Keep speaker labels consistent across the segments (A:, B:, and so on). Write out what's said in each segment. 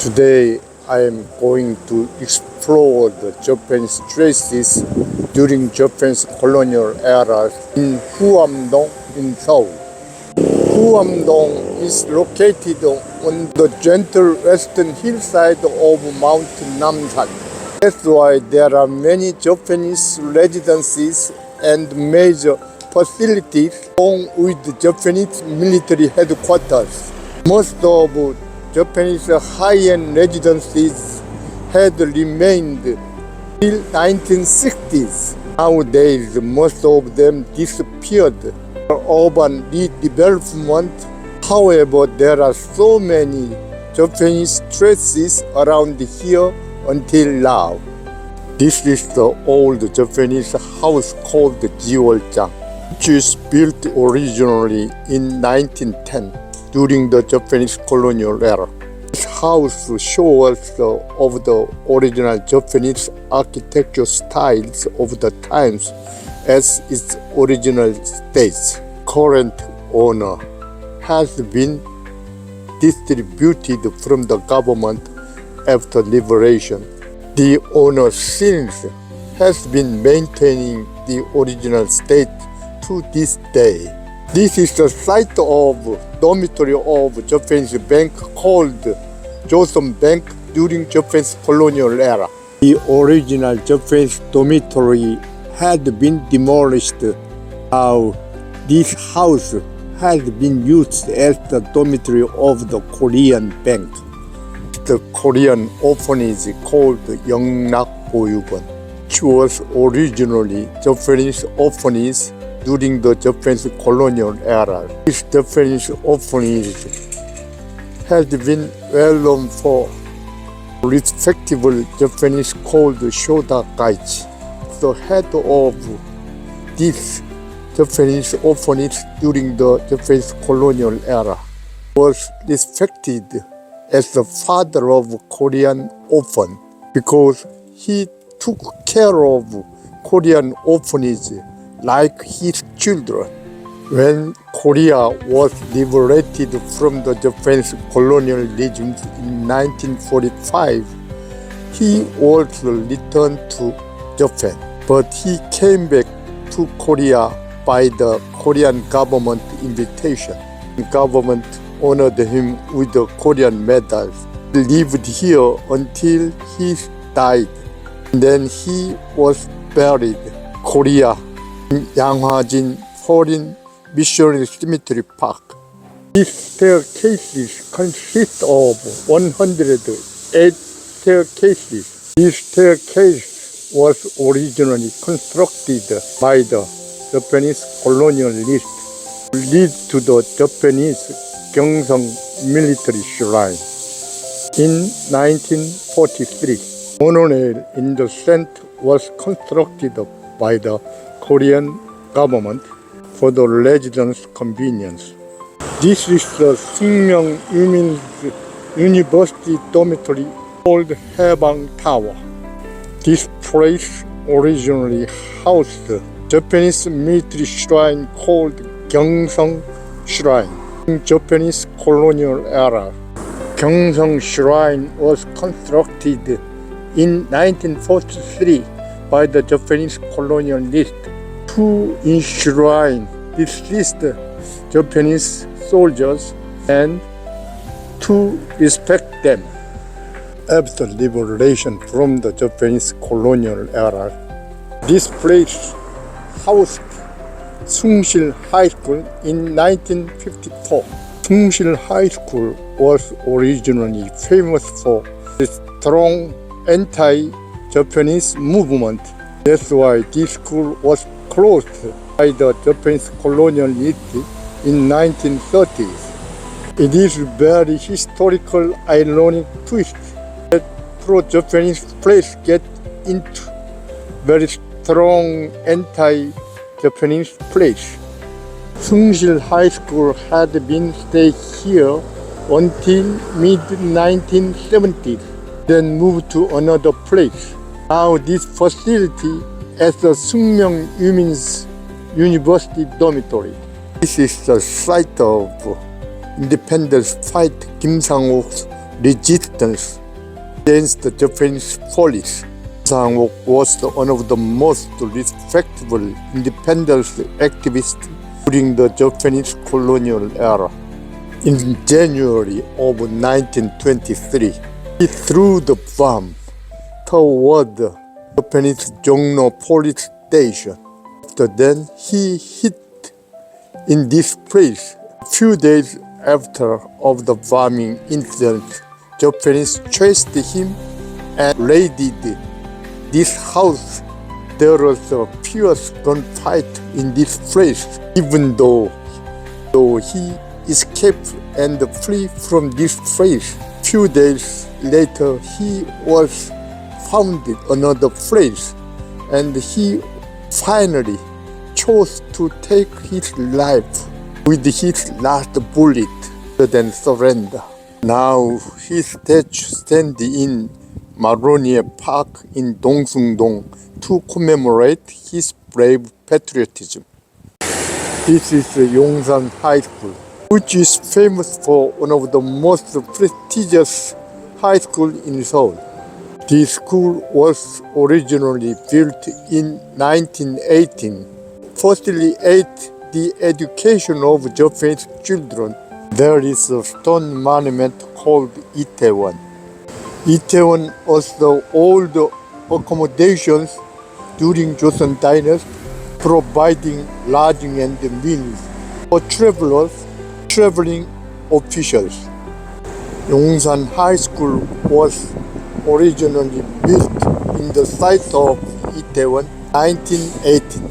A: Today I am going to explore the Japanese traces during Japan's colonial era in Huamdong in Seoul. Huamdong is located on the gentle western hillside of Mount Namsan. That's why there are many Japanese residences and major facilities along with the Japanese military headquarters. Most of Japanese high-end residences had remained till 1960s. Nowadays, most of them disappeared. Urban redevelopment. However, there are so many Japanese traces around here until now. This is the old Japanese house called Jiwoljang, which was built originally in 1910 during the Japanese colonial era. This house shows us of the original Japanese architectural styles of the times as its original state. Current owner has been distributed from the government after liberation. The owner since has been maintaining the original state to this day. This is the site of dormitory of Japanese bank called Joseon Bank during Japan's colonial era. The original Japanese dormitory had been demolished. Now this house has been used as the dormitory of the Korean bank. The Korean orphanage called Yeongnak Boyugon, which was originally Japanese orphanage during the Japanese colonial era. This Japanese orphanage has been well known for respectable Japanese called Shoda Gaichi. The head of this Japanese orphanage during the Japanese colonial era was respected as the father of Korean orphan because he took care of Korean orphanage like his children. When Korea was liberated from the Japanese colonial regime in 1945, he also returned to Japan, but he came back to Korea by the Korean government invitation. The government honored him with the Korean medals. He lived here until he died. And then he was buried in Korea in Yanghwajin Foreign Missionary Cemetery Park. These staircases consist of 108 staircases. This staircase was originally constructed by the Japanese colonialists to lead to the Japanese Gyeongsang military shrine. In 1943, monorail in the center was constructed by the Korean government for the residents' convenience. This is the Sungmyeong Women's University dormitory called Haebang Tower. This place originally housed the Japanese military shrine called Gyeongsang Shrine. In Japanese colonial era, Gyeongsang Shrine was constructed in 1943 by the Japanese colonialists to enshrine deceased Japanese soldiers and to respect them. After liberation from the Japanese colonial era, this place housed Sungsil High School in 1954. Sungsil High School was originally famous for the strong anti-Japanese movement. That's why this school was closed by the Japanese colonialists in 1930s. It is a very historical, ironic twist that pro-Japanese place get into very strong anti-Japanese place. Sungsil High School had been stayed here until mid-1970s, then moved to another place. Now this facility is the Sungmyeong Women's University dormitory. This is the site of independence fight Kim Sang-ok's resistance against the Japanese police. Huamdong was one of the most respectable independence activists during the Japanese colonial era. In January of 1923, he threw the bomb toward the Japanese Jongno police station. After then, he hid in this place. A few days after of the bombing incident, Japanese chased him and raided this house. There was a fierce gunfight in this place. Even though he escaped and fled from this place, few days later he was found in another place, and he finally chose to take his life with his last bullet rather than surrender. Now his statue stands in Maronia Park in Dongsungbong to commemorate his brave patriotism. This is Yongsan High School, which is famous for one of the most prestigious high schools in Seoul. This school was originally built in 1918, firstly aid the education of Japanese children. There is a stone monument called Itaewon. Itaewon was the old accommodations during Joseon Dynasty, providing lodging and meals for travelers, traveling officials. Yongsan High School was originally built in the site of Itaewon 1918.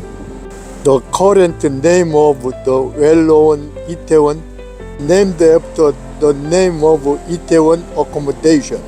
A: The current name of the well-known Itaewon named after the name of Itaewon accommodation.